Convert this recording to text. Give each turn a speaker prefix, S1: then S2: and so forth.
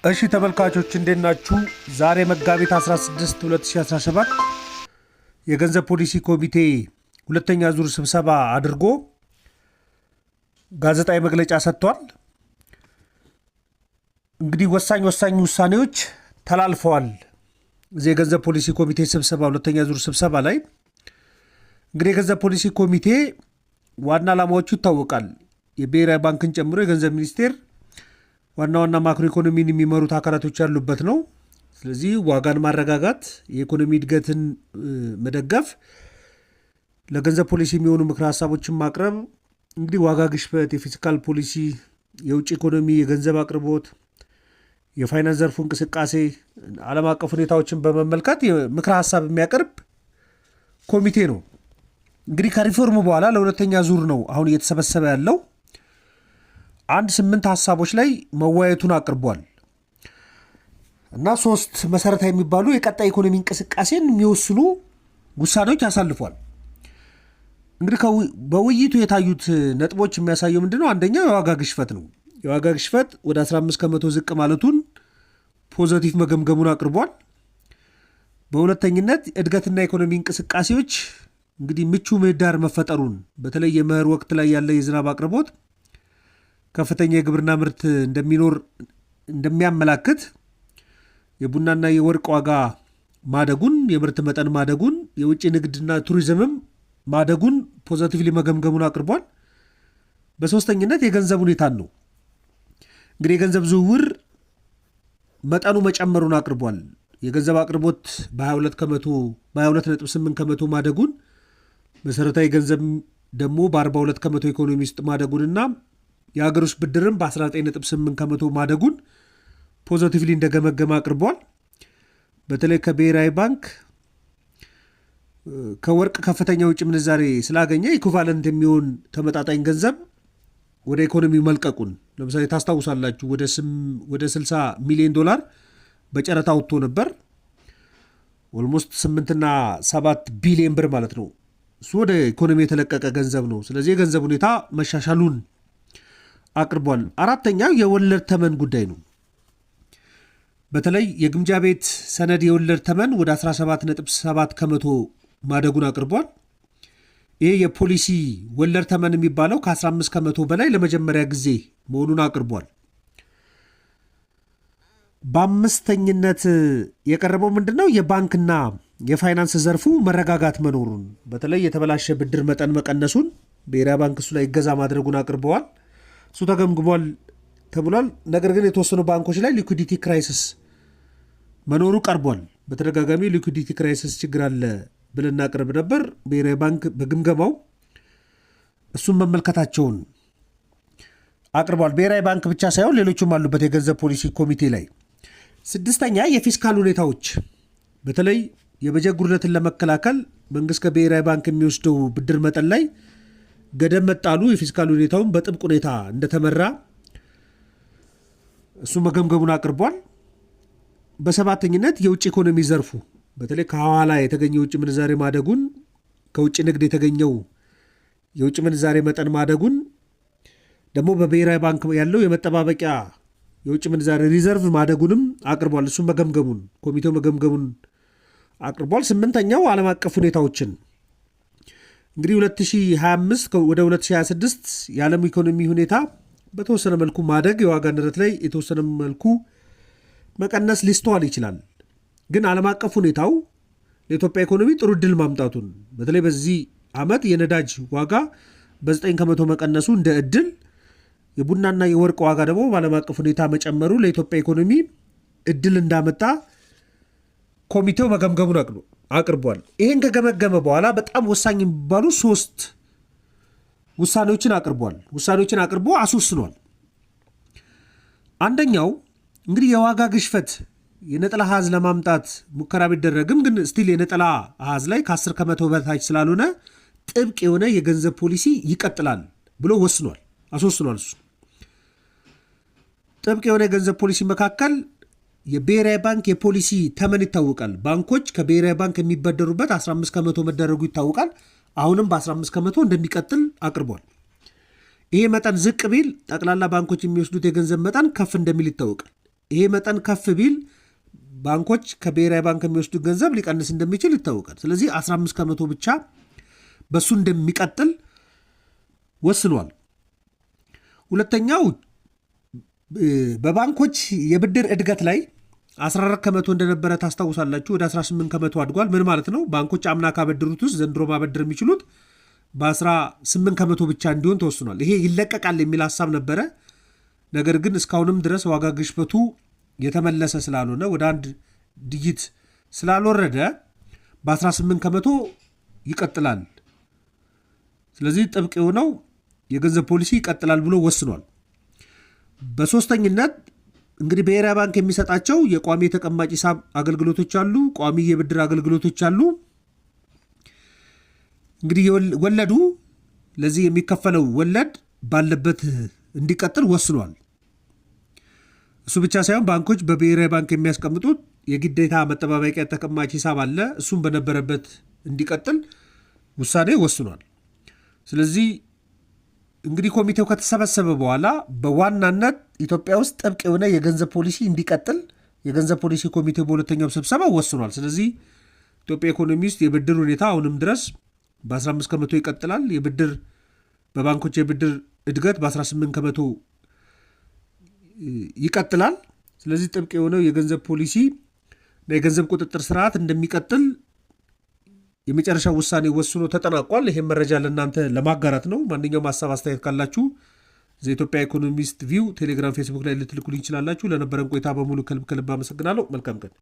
S1: እሺ ተመልካቾች እንዴት ናችሁ? ዛሬ መጋቢት 16 2017 የገንዘብ ፖሊሲ ኮሚቴ ሁለተኛ ዙር ስብሰባ አድርጎ ጋዜጣዊ መግለጫ ሰጥቷል። እንግዲህ ወሳኝ ውሳኔዎች ተላልፈዋል። እዚህ የገንዘብ ፖሊሲ ኮሚቴ ስብሰባ ሁለተኛ ዙር ስብሰባ ላይ እንግዲህ የገንዘብ ፖሊሲ ኮሚቴ ዋና ዓላማዎቹ ይታወቃል። የብሔራዊ ባንክን ጨምሮ የገንዘብ ሚኒስቴር ዋና ማክሮ ኢኮኖሚን የሚመሩት አካላቶች ያሉበት ነው። ስለዚህ ዋጋን ማረጋጋት፣ የኢኮኖሚ እድገትን መደገፍ፣ ለገንዘብ ፖሊሲ የሚሆኑ ምክረ ሀሳቦችን ማቅረብ፣ እንግዲህ ዋጋ ግሽበት፣ የፊስካል ፖሊሲ፣ የውጭ ኢኮኖሚ፣ የገንዘብ አቅርቦት፣ የፋይናንስ ዘርፉ እንቅስቃሴ፣ ዓለም አቀፍ ሁኔታዎችን በመመልከት ምክረ ሀሳብ የሚያቀርብ ኮሚቴ ነው። እንግዲህ ከሪፎርሙ በኋላ ለሁለተኛ ዙር ነው አሁን እየተሰበሰበ ያለው። 8 ሀሳቦች ላይ መወያየቱን አቅርቧል እና 3 መሰረታዊ የሚባሉ የቀጣይ ኢኮኖሚ እንቅስቃሴን የሚወስኑ ውሳኔዎች ያሳልፏል። እንግዲህ በውይይቱ የታዩት ነጥቦች የሚያሳየው ምንድነው? አንደኛው የዋጋ ግሽፈት ነው። የዋጋ ግሽፈት ወደ 15% ዝቅ ማለቱን ፖዚቲቭ መገምገሙን አቅርቧል። በሁለተኝነት እድገትና ኢኮኖሚ እንቅስቃሴዎች እንግዲህ ምቹ ምህዳር መፈጠሩን፣ በተለይ የመኸር ወቅት ላይ ያለ የዝናብ አቅርቦት ከፍተኛ የግብርና ምርት እንደሚኖር እንደሚያመላክት፣ የቡናና የወርቅ ዋጋ ማደጉን፣ የምርት መጠን ማደጉን፣ የውጭ ንግድና ቱሪዝምም ማደጉን ፖዚቲቭሊ መገምገሙን አቅርቧል። በሶስተኝነት የገንዘብ ሁኔታን ነው። እንግዲህ የገንዘብ ዝውውር መጠኑ መጨመሩን አቅርቧል። የገንዘብ አቅርቦት በ22.8 ከመቶ ማደጉን፣ መሰረታዊ ገንዘብ ደግሞ በ42 ከመቶ ኢኮኖሚ ውስጥ ማደጉንና የሀገር ውስጥ ብድርም በ19.8 ከመቶ ማደጉን ፖዚቲቭሊ እንደገመገመ አቅርቧል። በተለይ ከብሔራዊ ባንክ ከወርቅ ከፍተኛ ውጭ ምንዛሬ ስላገኘ ኢኩቫለንት የሚሆን ተመጣጣኝ ገንዘብ ወደ ኢኮኖሚው መልቀቁን፣ ለምሳሌ ታስታውሳላችሁ ወደ 60 ሚሊዮን ዶላር በጨረታ ወጥቶ ነበር። ኦልሞስት 8 እና 7 ቢሊዮን ብር ማለት ነው። እሱ ወደ ኢኮኖሚ የተለቀቀ ገንዘብ ነው። ስለዚህ የገንዘብ ሁኔታ መሻሻሉን አቅርቧል። አራተኛው የወለድ ተመን ጉዳይ ነው። በተለይ የግምጃ ቤት ሰነድ የወለድ ተመን ወደ 17.7 ከመቶ ማደጉን አቅርቧል። ይህ የፖሊሲ ወለድ ተመን የሚባለው ከ15 ከመቶ በላይ ለመጀመሪያ ጊዜ መሆኑን አቅርቧል። በአምስተኝነት የቀረበው ምንድነው? የባንክና የፋይናንስ ዘርፉ መረጋጋት መኖሩን፣ በተለይ የተበላሸ ብድር መጠን መቀነሱን፣ ብሔራዊ ባንክ እሱ ላይ እገዛ ማድረጉን አቅርበዋል። እሱ ተገምግሟል ተብሏል። ነገር ግን የተወሰኑ ባንኮች ላይ ሊኩዲቲ ክራይሲስ መኖሩ ቀርቧል። በተደጋጋሚ ሊኩዲቲ ክራይሲስ ችግር አለ ብለን እናቀርብ ነበር። ብሔራዊ ባንክ በግምገማው እሱን መመልከታቸውን አቅርቧል። ብሔራዊ ባንክ ብቻ ሳይሆን ሌሎችም አሉበት የገንዘብ ፖሊሲ ኮሚቴ ላይ። ስድስተኛ የፊስካል ሁኔታዎች፣ በተለይ የበጀት ጉድለትን ለመከላከል መንግስት ከብሔራዊ ባንክ የሚወስደው ብድር መጠን ላይ ገደብ መጣሉ የፊስካል ሁኔታውን በጥብቅ ሁኔታ እንደተመራ እሱ መገምገሙን አቅርቧል። በሰባተኝነት የውጭ ኢኮኖሚ ዘርፉ፣ በተለይ ከሐዋላ የተገኘ የውጭ ምንዛሬ ማደጉን፣ ከውጭ ንግድ የተገኘው የውጭ ምንዛሬ መጠን ማደጉን፣ ደግሞ በብሔራዊ ባንክ ያለው የመጠባበቂያ የውጭ ምንዛሬ ሪዘርቭ ማደጉንም አቅርቧል። እሱም መገምገሙን ኮሚቴው መገምገሙን አቅርቧል። ስምንተኛው ዓለም አቀፍ ሁኔታዎችን እንግዲህ 2025 ወደ 2026 የዓለም ኢኮኖሚ ሁኔታ በተወሰነ መልኩ ማደግ፣ የዋጋ ንረት ላይ የተወሰነ መልኩ መቀነስ ሊስተዋል ይችላል። ግን ዓለም አቀፍ ሁኔታው ለኢትዮጵያ ኢኮኖሚ ጥሩ ዕድል ማምጣቱን፣ በተለይ በዚህ ዓመት የነዳጅ ዋጋ በ9 ከመቶ መቀነሱ እንደ ዕድል፣ የቡናና የወርቅ ዋጋ ደግሞ በዓለም አቀፍ ሁኔታ መጨመሩ ለኢትዮጵያ ኢኮኖሚ ዕድል እንዳመጣ ኮሚቴው መገምገሙን አቅርቧል። ይህን ከገመገመ በኋላ በጣም ወሳኝ የሚባሉ 3 ውሳኔዎችን አቅርቧል። ውሳኔዎችን አቅርቦ አስወስኗል። አንደኛው እንግዲህ የዋጋ ግሽፈት የነጠላ አሃዝ ለማምጣት ሙከራ ቢደረግም ግን ስቲል የነጠላ አሃዝ ላይ ከ10 ከመቶ በታች ስላልሆነ ጥብቅ የሆነ የገንዘብ ፖሊሲ ይቀጥላል ብሎ ወስኗል፣ አስወስኗል። እሱ ጥብቅ የሆነ የገንዘብ ፖሊሲ መካከል የብሔራዊ ባንክ የፖሊሲ ተመን ይታወቃል። ባንኮች ከብሔራዊ ባንክ የሚበደሩበት 15 ከመቶ መደረጉ ይታወቃል። አሁንም በ15 ከመቶ እንደሚቀጥል አቅርቧል። ይሄ መጠን ዝቅ ቢል ጠቅላላ ባንኮች የሚወስዱት የገንዘብ መጠን ከፍ እንደሚል ይታወቃል። ይሄ መጠን ከፍ ቢል ባንኮች ከብሔራዊ ባንክ የሚወስዱት ገንዘብ ሊቀንስ እንደሚችል ይታወቃል። ስለዚህ 15 ከመቶ ብቻ በሱ እንደሚቀጥል ወስኗል። ሁለተኛው በባንኮች የብድር እድገት ላይ 14 ከመቶ እንደነበረ ታስታውሳላችሁ። ወደ 18 ከመቶ አድጓል። ምን ማለት ነው? ባንኮች አምና ካበደሩት ውስጥ ዘንድሮ ማበደር የሚችሉት በ18 ከመቶ ብቻ እንዲሆን ተወስኗል። ይሄ ይለቀቃል የሚል ሀሳብ ነበረ። ነገር ግን እስካሁንም ድረስ ዋጋ ግሽበቱ የተመለሰ ስላልሆነ ወደ አንድ ዲጂት ስላልወረደ በ18 ከመቶ ይቀጥላል። ስለዚህ ጥብቅ የሆነው የገንዘብ ፖሊሲ ይቀጥላል ብሎ ወስኗል። በሶስተኝነት እንግዲህ ብሔራዊ ባንክ የሚሰጣቸው የቋሚ የተቀማጭ ሂሳብ አገልግሎቶች አሉ፣ ቋሚ የብድር አገልግሎቶች አሉ። እንግዲህ ወለዱ ለዚህ የሚከፈለው ወለድ ባለበት እንዲቀጥል ወስኗል። እሱ ብቻ ሳይሆን ባንኮች በብሔራዊ ባንክ የሚያስቀምጡት የግዴታ መጠባበቂያ ተቀማጭ ሂሳብ አለ፣ እሱም በነበረበት እንዲቀጥል ውሳኔ ወስኗል። ስለዚህ እንግዲህ ኮሚቴው ከተሰበሰበ በኋላ በዋናነት ኢትዮጵያ ውስጥ ጥብቅ የሆነ የገንዘብ ፖሊሲ እንዲቀጥል የገንዘብ ፖሊሲ ኮሚቴው በሁለተኛው ስብሰባ ወስኗል። ስለዚህ ኢትዮጵያ ኢኮኖሚ ውስጥ የብድር ሁኔታ አሁንም ድረስ በ15 ከመቶ ይቀጥላል። በባንኮች የብድር እድገት በ18 ከመቶ ይቀጥላል። ስለዚህ ጥብቅ የሆነው የገንዘብ ፖሊሲ እና የገንዘብ ቁጥጥር ስርዓት እንደሚቀጥል የመጨረሻ ውሳኔ ወስኖ ተጠናቋል። ይሄን መረጃ ለእናንተ ለማጋራት ነው። ማንኛውም ሀሳብ አስተያየት ካላችሁ ዘኢትዮጵያ ኢኮኖሚስት ቪው ቴሌግራም፣ ፌስቡክ ላይ ልትልኩልኝ ይችላላችሁ። ለነበረን ቆይታ በሙሉ ከልብ አመሰግናለሁ። መልካም ቀን።